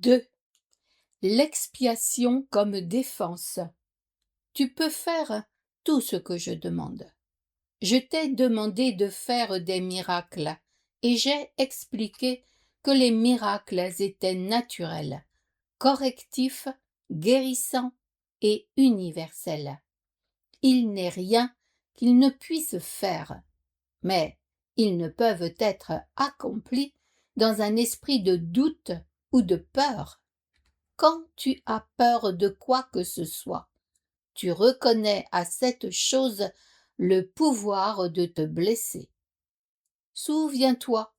2. L'expiation comme défense. Tu peux faire tout ce que je demande. Je t'ai demandé de faire des miracles, et j'ai expliqué que les miracles étaient naturels, correctifs, guérissants et universels. Il n'est rien qu'ils ne puissent faire, mais ils ne peuvent être accomplis dans un esprit de doute ou de peur. Quand tu as peur de quoi que ce soit, tu reconnais à cette chose le pouvoir de te blesser. Souviens-toi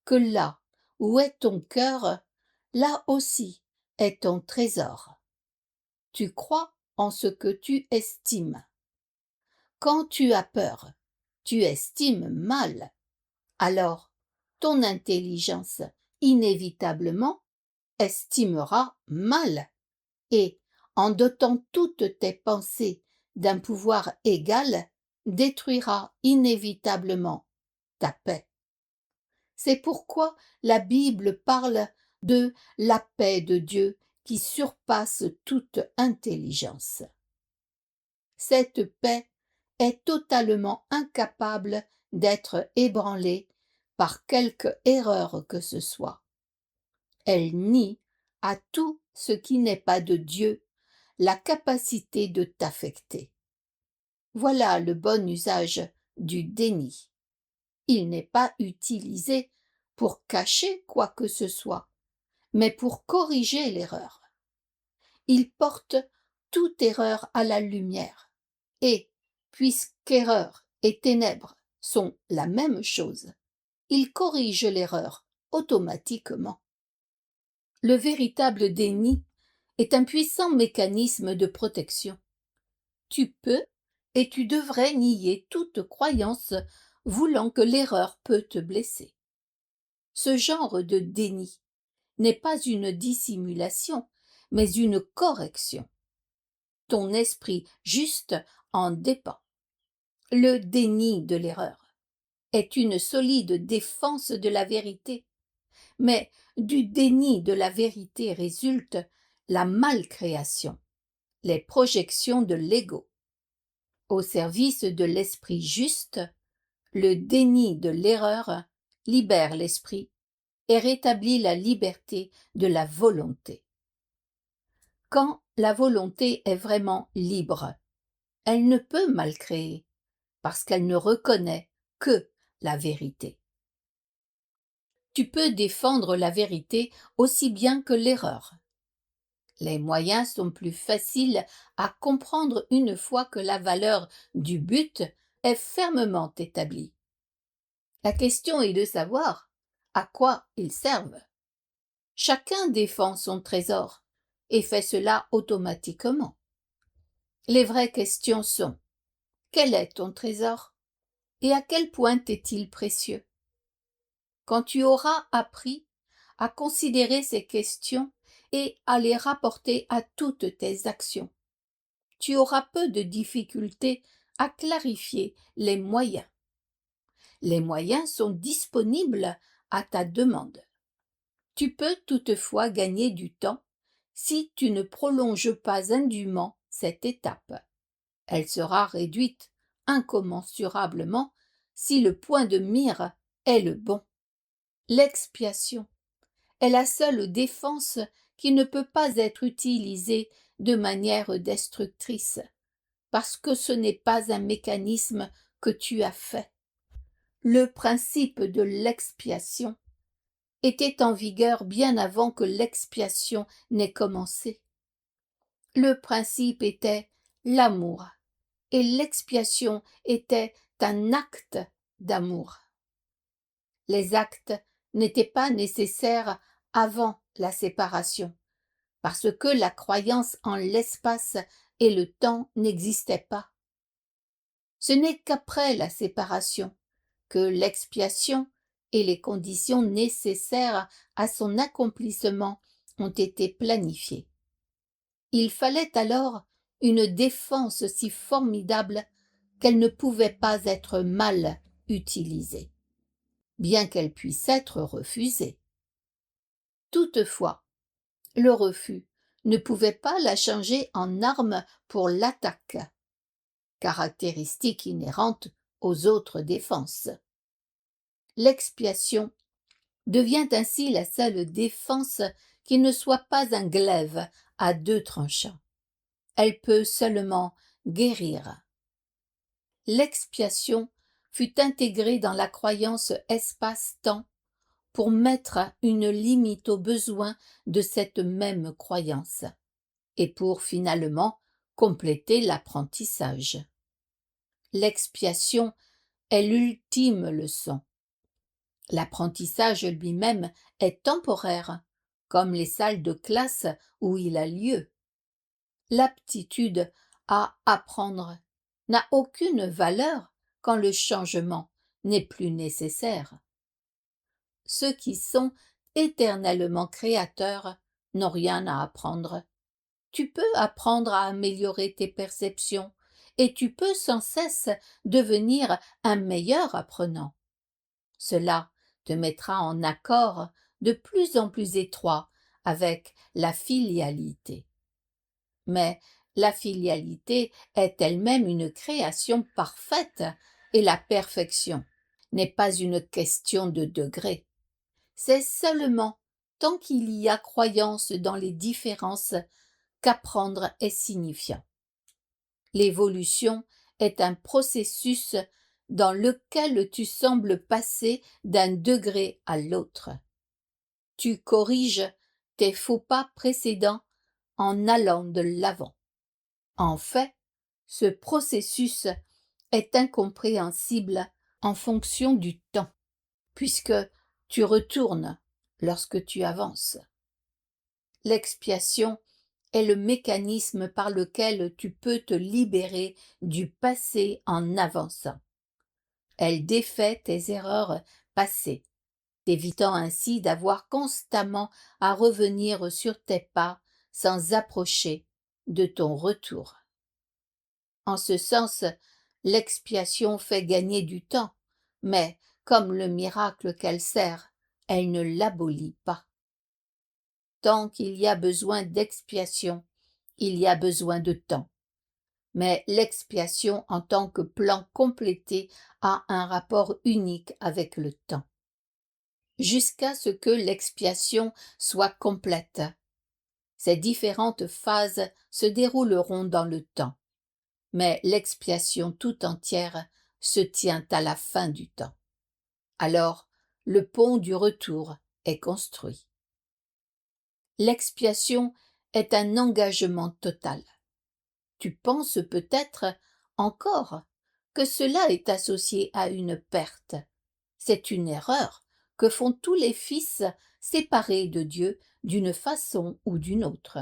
que là où est ton cœur, là aussi est ton trésor. Tu crois en ce que tu estimes. Quand tu as peur, tu estimes mal. Alors, ton intelligence, inévitablement, estimera mal. Et, en dotant toutes tes pensées d'un pouvoir égal, détruira inévitablement ta paix. C'est pourquoi la Bible parle de la paix de Dieu qui surpasse toute intelligence. Cette paix est totalement incapable d'être ébranlée par quelque erreur que ce soit. Elle nie à tout ce qui n'est pas de Dieu la capacité de t'affecter. Voilà le bon usage du déni. Il n'est pas utilisé pour cacher quoi que ce soit, mais pour corriger l'erreur. Il porte toute erreur à la lumière. Et, puisqu'erreur et ténèbres sont la même chose, il corrige l'erreur automatiquement. Le véritable déni est un puissant mécanisme de protection. Tu peux et tu devrais nier toute croyance voulant que l'erreur peut te blesser. Ce genre de déni n'est pas une dissimulation, mais une correction. Ton esprit juste en dépend. Le déni de l'erreur est une solide défense de la vérité, mais du déni de la vérité résulte la malcréation, les projections de l'ego. Au service de l'esprit juste, le déni de l'erreur libère l'esprit et rétablit la liberté de la volonté. Quand la volonté est vraiment libre, elle ne peut mal créer, parce qu'elle ne reconnaît que la vérité. Tu peux défendre la vérité aussi bien que l'erreur. Les moyens sont plus faciles à comprendre une fois que la valeur du but est fermement établie. La question est de savoir à quoi ils servent. Chacun défend son trésor et fait cela automatiquement. Les vraies questions sont: quel est ton trésor et à quel point est-il précieux? Quand tu auras appris à considérer ces questions et à les rapporter à toutes tes actions, tu auras peu de difficultés à clarifier les moyens. Les moyens sont disponibles à ta demande. Tu peux toutefois gagner du temps si tu ne prolonges pas indûment cette étape. Elle sera réduite incommensurablement si le point de mire est le bon. L'expiation est la seule défense qui ne peut pas être utilisée de manière destructrice, parce que ce n'est pas un mécanisme que tu as fait. Le principe de l'expiation était en vigueur bien avant que l'expiation n'ait commencé. Le principe était l'amour, et l'expiation était un acte d'amour. Les actes n'étaient pas nécessaires avant la séparation, parce que la croyance en l'espace et le temps n'existait pas. Ce n'est qu'après la séparation que l'expiation et les conditions nécessaires à son accomplissement ont été planifiées. Il fallait alors une défense si formidable qu'elle ne pouvait pas être mal utilisée, bien qu'elle puisse être refusée. Toutefois, Le refus ne pouvait pas la changer en arme pour l'attaque, caractéristique inhérente aux autres défenses. L'expiation devient ainsi la seule défense qui ne soit pas un glaive à deux tranchants. Elle peut seulement guérir. L'expiation fut intégrée dans la croyance espace-temps pour mettre une limite aux besoins de cette même croyance et pour finalement compléter l'apprentissage. L'expiation est l'ultime leçon. L'apprentissage lui-même est temporaire, comme les salles de classe où il a lieu. L'aptitude à apprendre n'a aucune valeur quand le changement n'est plus nécessaire. Ceux qui sont éternellement créateurs n'ont rien à apprendre. Tu peux apprendre à améliorer tes perceptions et tu peux sans cesse devenir un meilleur apprenant. Cela te mettra en accord de plus en plus étroit avec la filialité. Mais la filialité est elle-même une création parfaite et la perfection n'est pas une question de degré. C'est seulement tant qu'il y a croyance dans les différences qu'apprendre est signifiant. L'évolution est un processus dans lequel tu sembles passer d'un degré à l'autre. Tu corriges tes faux pas précédents en allant de l'avant. En fait, ce processus est incompréhensible en fonction du temps, puisque tu retournes lorsque tu avances. L'expiation est le mécanisme par lequel tu peux te libérer du passé en avançant. Elle défait tes erreurs passées, t'évitant ainsi d'avoir constamment à revenir sur tes pas sans approcher de ton retour. En ce sens, l'expiation fait gagner du temps, mais comme le miracle qu'elle sert, elle ne l'abolit pas. Tant qu'il y a besoin d'expiation, il y a besoin de temps. Mais l'expiation en tant que plan complété a un rapport unique avec le temps. Jusqu'à ce que l'expiation soit complète, ces différentes phases se dérouleront dans le temps. Mais l'expiation tout entière se tient à la fin du temps. Alors, le pont du retour est construit. L'expiation est un engagement total. Tu penses peut-être encore que cela est associé à une perte. C'est une erreur que font tous les fils séparés de Dieu d'une façon ou d'une autre.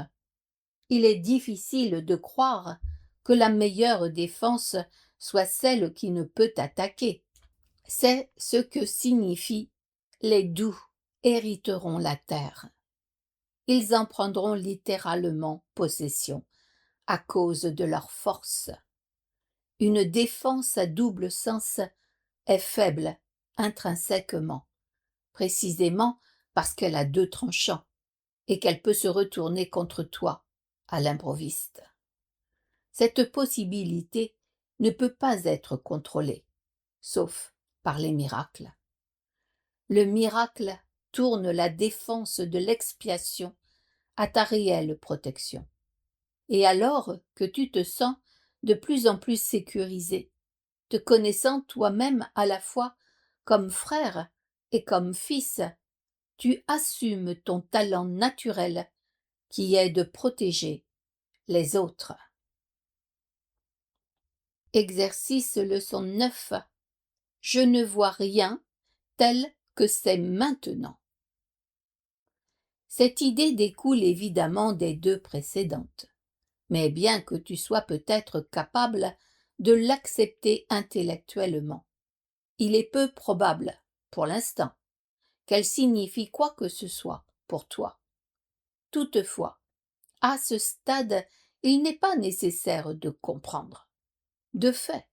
Il est difficile de croire que la meilleure défense soit celle qui ne peut attaquer. C'est ce que signifie « les doux hériteront la terre ». Ils en prendront littéralement possession à cause de leur force. Une défense à double sens est faible intrinsèquement, précisément parce qu'elle a deux tranchants et qu'elle peut se retourner contre toi à l'improviste. Cette possibilité ne peut pas être contrôlée, sauf par les miracles. Le miracle tourne la défense de l'expiation à ta réelle protection. Et alors que tu te sens de plus en plus sécurisé, te connaissant toi-même à la fois comme frère et comme fils, tu assumes ton talent naturel qui est de protéger les autres. Exercice leçon 9. Je ne vois rien tel que c'est maintenant. Cette idée découle évidemment des deux précédentes, mais bien que tu sois peut-être capable de l'accepter intellectuellement, il est peu probable, pour l'instant, qu'elle signifie quoi que ce soit pour toi. Toutefois, à ce stade, il n'est pas nécessaire de comprendre. De fait,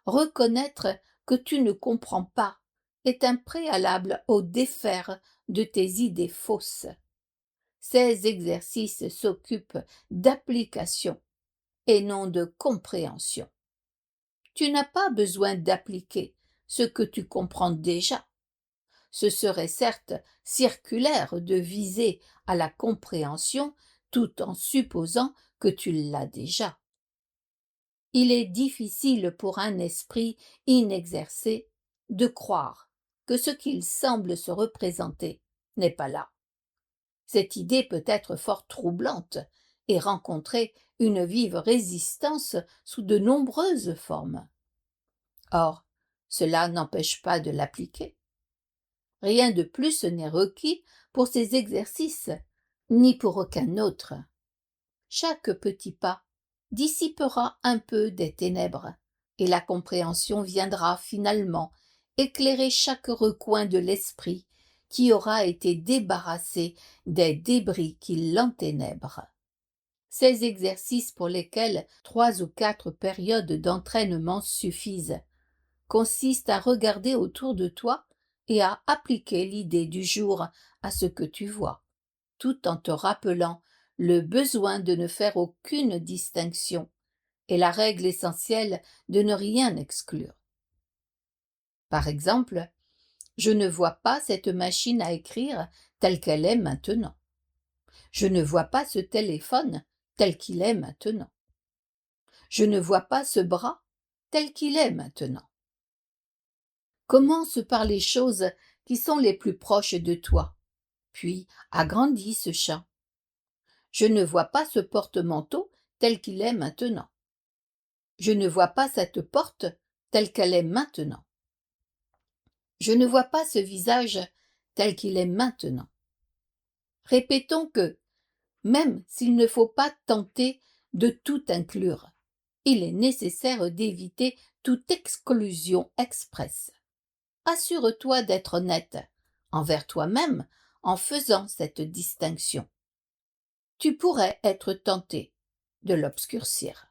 reconnaître que tu ne comprends pas est un préalable au défaire de tes idées fausses. Ces exercices s'occupent d'application et non de compréhension. Tu n'as pas besoin d'appliquer ce que tu comprends déjà. Ce serait certes circulaire de viser à la compréhension tout en supposant que tu l'as déjà. Il est difficile pour un esprit inexercé de croire que ce qu'il semble se représenter n'est pas là. Cette idée peut être fort troublante et rencontrer une vive résistance sous de nombreuses formes. Or, cela n'empêche pas de l'appliquer. Rien de plus n'est requis pour ces exercices, ni pour aucun autre. Chaque petit pas dissipera un peu des ténèbres, et la compréhension viendra finalement éclairer chaque recoin de l'esprit qui aura été débarrassé des débris qui l'enténèbrent. Ces exercices pour lesquels 3 ou 4 périodes d'entraînement suffisent consistent à regarder autour de toi et à appliquer l'idée du jour à ce que tu vois, tout en te rappelant le besoin de ne faire aucune distinction et la règle essentielle de ne rien exclure. Par exemple, je ne vois pas cette machine à écrire telle qu'elle est maintenant. Je ne vois pas ce téléphone tel qu'il est maintenant. Je ne vois pas ce bras tel qu'il est maintenant. Commence par les choses qui sont les plus proches de toi, puis agrandis ce champ. Je ne vois pas ce porte-manteau tel qu'il est maintenant. Je ne vois pas cette porte telle qu'elle est maintenant. Je ne vois pas ce visage tel qu'il est maintenant. Répétons que, même s'il ne faut pas tenter de tout inclure, il est nécessaire d'éviter toute exclusion expresse. Assure-toi d'être honnête envers toi-même en faisant cette distinction. Tu pourrais être tenté de l'obscurcir.